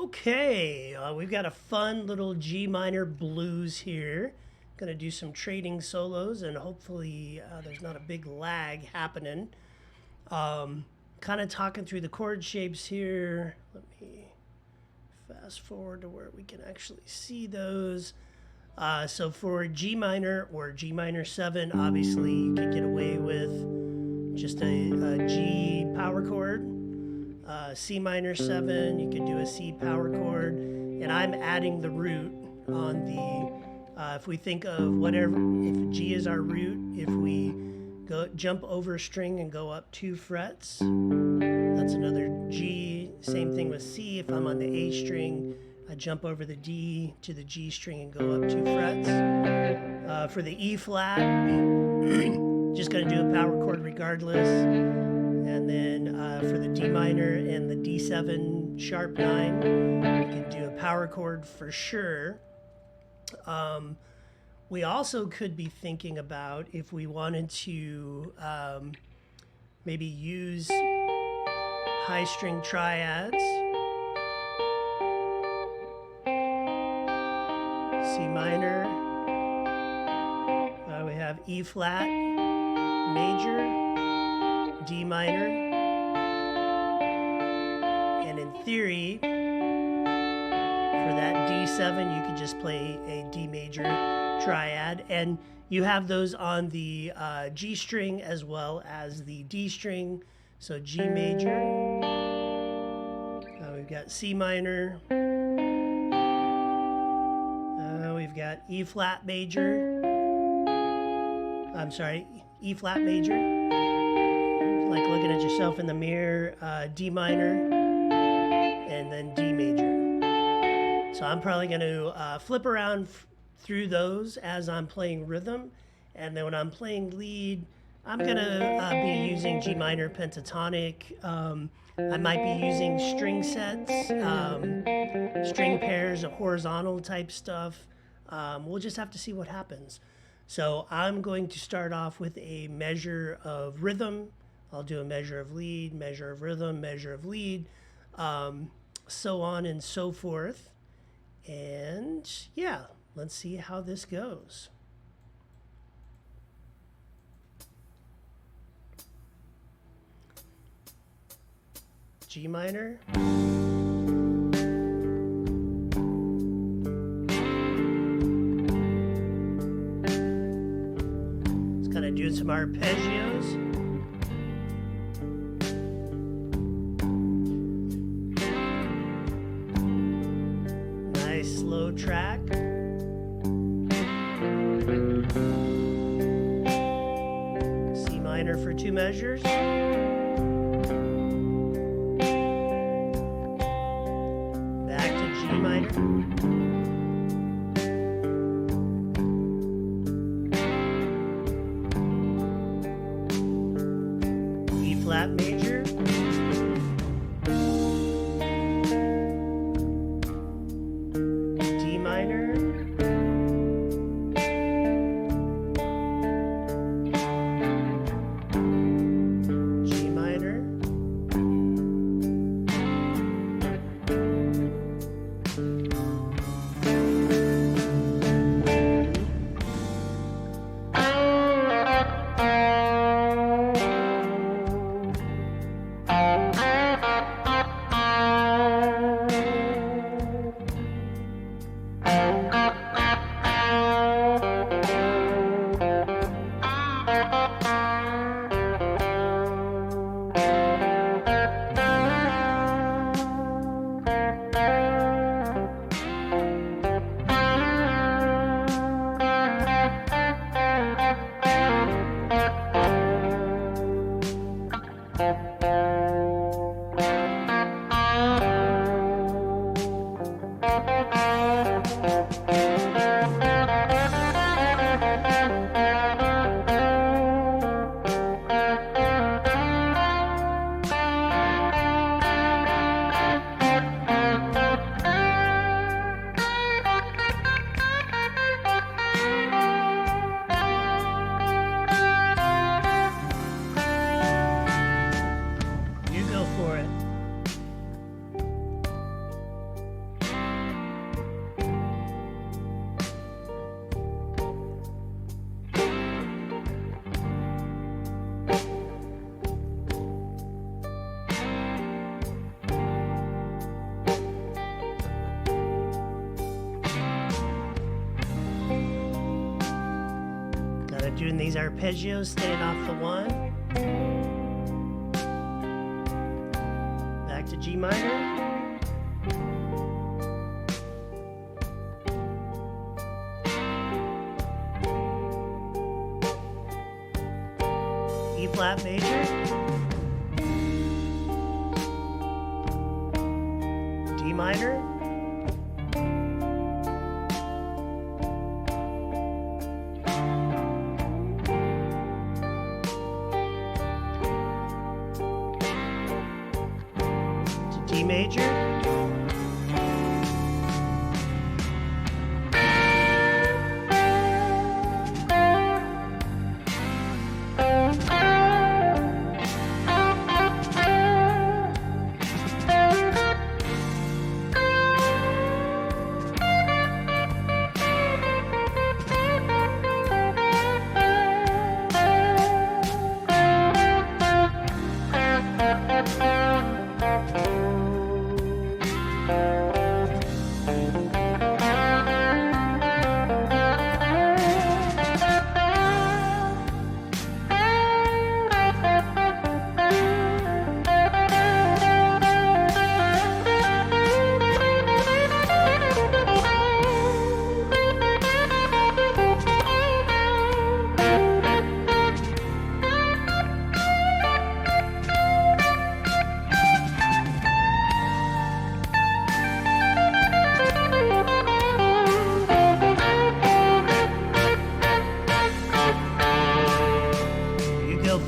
Okay, we've got a fun little G minor blues here. Gonna do some trading solos and hopefully there's not a big lag happening. Kind of talking through the chord shapes here. Let me fast forward to where we can actually see those. So for G minor or G minor 7, obviously you can get away with just a G power chord. C minor 7, you could do a C power chord, and I'm adding the root on the, if we think of whatever, if G is our root, if we jump over a string and go up 2 frets, that's another G. Same thing with C, if I'm on the A string, I jump over the D to the G string and go up 2 frets. For the E flat, just gonna do a power chord regardless. And then for the D minor and the D7 sharp 9, you can do a power chord for sure. We also could be thinking about if we wanted to maybe use high string triads. C minor. We have E flat, major, D minor, and in theory, for that D7, you could just play a D major triad, and you have those on the G string as well as the D string. So G major, we've got C minor, we've got E flat major, E flat major, like looking at yourself in the mirror, D minor, and then D major. So I'm probably going to flip around through those as I'm playing rhythm, and then when I'm playing lead, I'm going to be using G minor pentatonic. I might be using string sets, string pairs, of horizontal type stuff. We'll just have to see what happens. So I'm going to start off with a measure of rhythm. I'll do a measure of lead, measure of rhythm, measure of lead, so on and so forth. And yeah, let's see how this goes. G minor. It's kind of doing some arpeggios. Slow track. C minor for 2 measures. Back to G minor. E flat major. doing these arpeggios, staying off the 1. Back to G minor. E flat major. D minor. D major,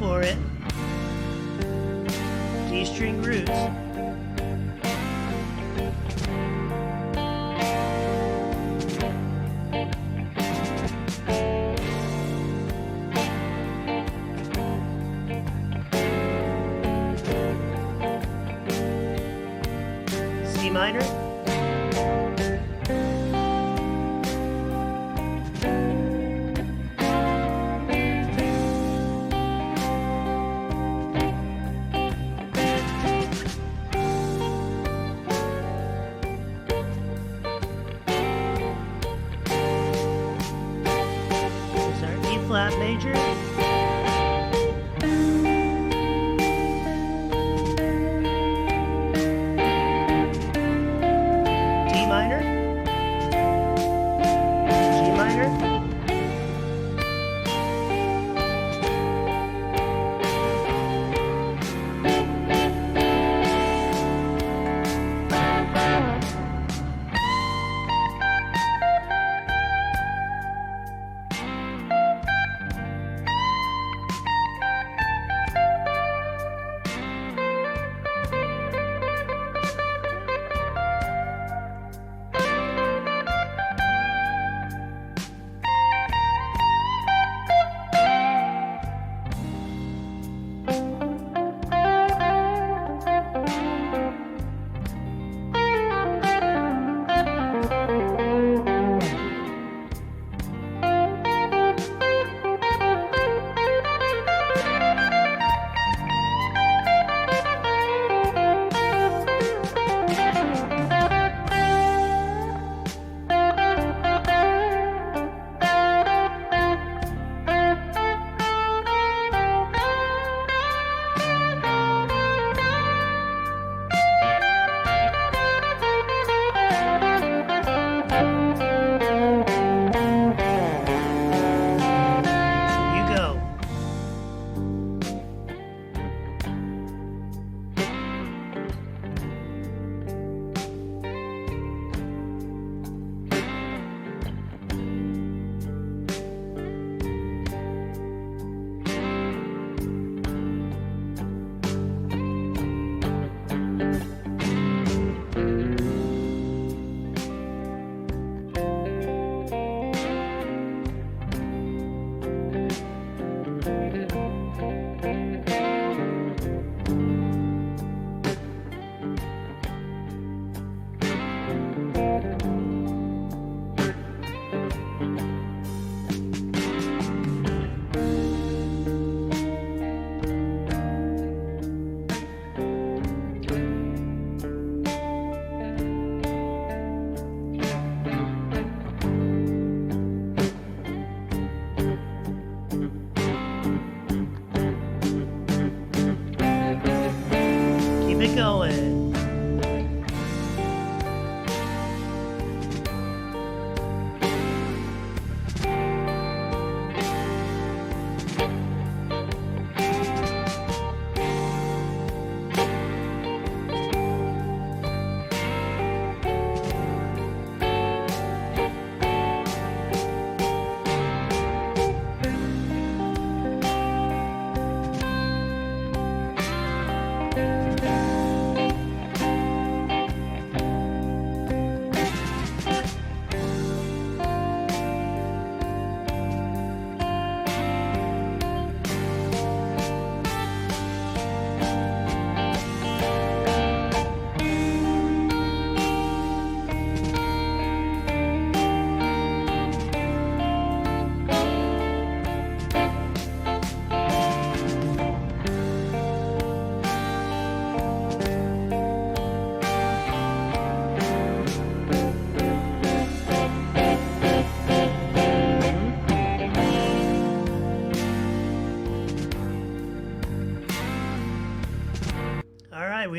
for it. D string roots. C minor. Flat major,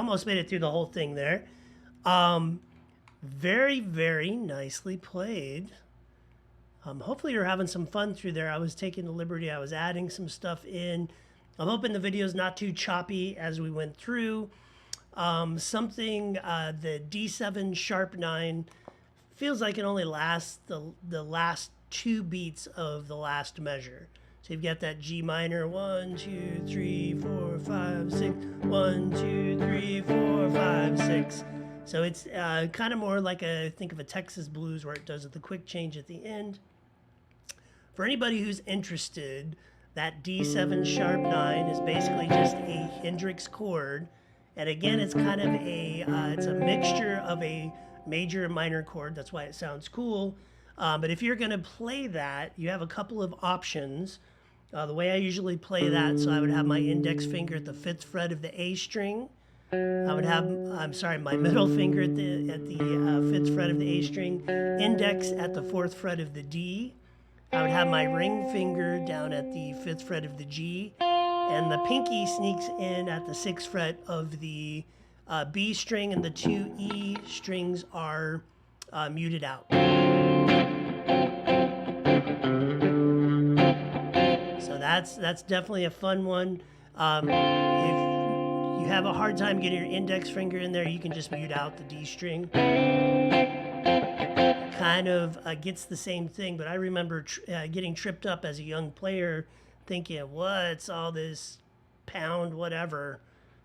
almost made it through the whole thing there. Very, very nicely played. Hopefully you're having some fun through there. I was taking the liberty. I was adding some stuff in. I'm hoping the video's not too choppy as we went through. The D7 sharp 9 feels like it only lasts the last 2 beats of the last measure. So you've got that G minor, 1, 2, 3, 4, 5, 6, 1, 2, 3, 4, 5, 6. So it's kind of more like think of a Texas blues where it does the quick change at the end. For anybody who's interested, that D7 sharp 9 is basically just a Hendrix chord. And again, it's kind of it's a mixture of a major and minor chord. That's why it sounds cool. But if you're going to play that, you have a couple of options. The way I usually play that, so I would have my index finger at the 5th fret of the A string. I would have, my middle finger at the 5th fret of the A string, index at the 4th fret of the D. I would have my ring finger down at the 5th fret of the G, and the pinky sneaks in at the 6th fret of the B string, and the 2 E strings are muted out. So that's definitely a fun one. If you have a hard time getting your index finger in there, you can just mute out the D string. Kind of gets the same thing, but I remember getting tripped up as a young player thinking, what's all this pound whatever?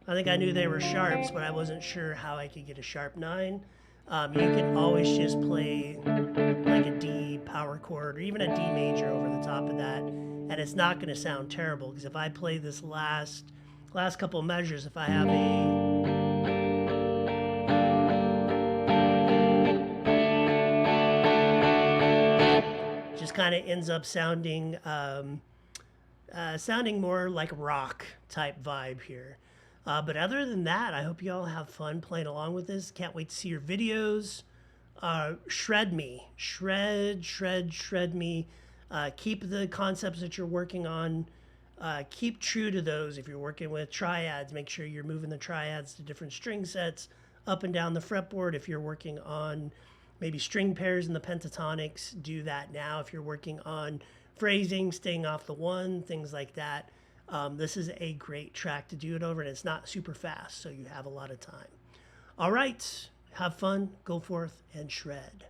I think I knew they were sharps, but I wasn't sure how I could get a sharp 9. You can always just play like a D power chord or even a D major over the top of that, and it's not going to sound terrible, because if I play this last couple of measures, if I have just kind of ends up sounding more like rock type vibe here. But other than that, I hope you all have fun playing along with this. Can't wait to see your videos. Shred me. Shred me. Keep the concepts that you're working on. Keep true to those. If you're working with triads, make sure you're moving the triads to different string sets up and down the fretboard. If you're working on maybe string pairs in the pentatonics, do that now. If you're working on phrasing, staying off the 1, things like that, this is a great track to do it over, and it's not super fast, so you have a lot of time. All right, have fun, go forth, and shred.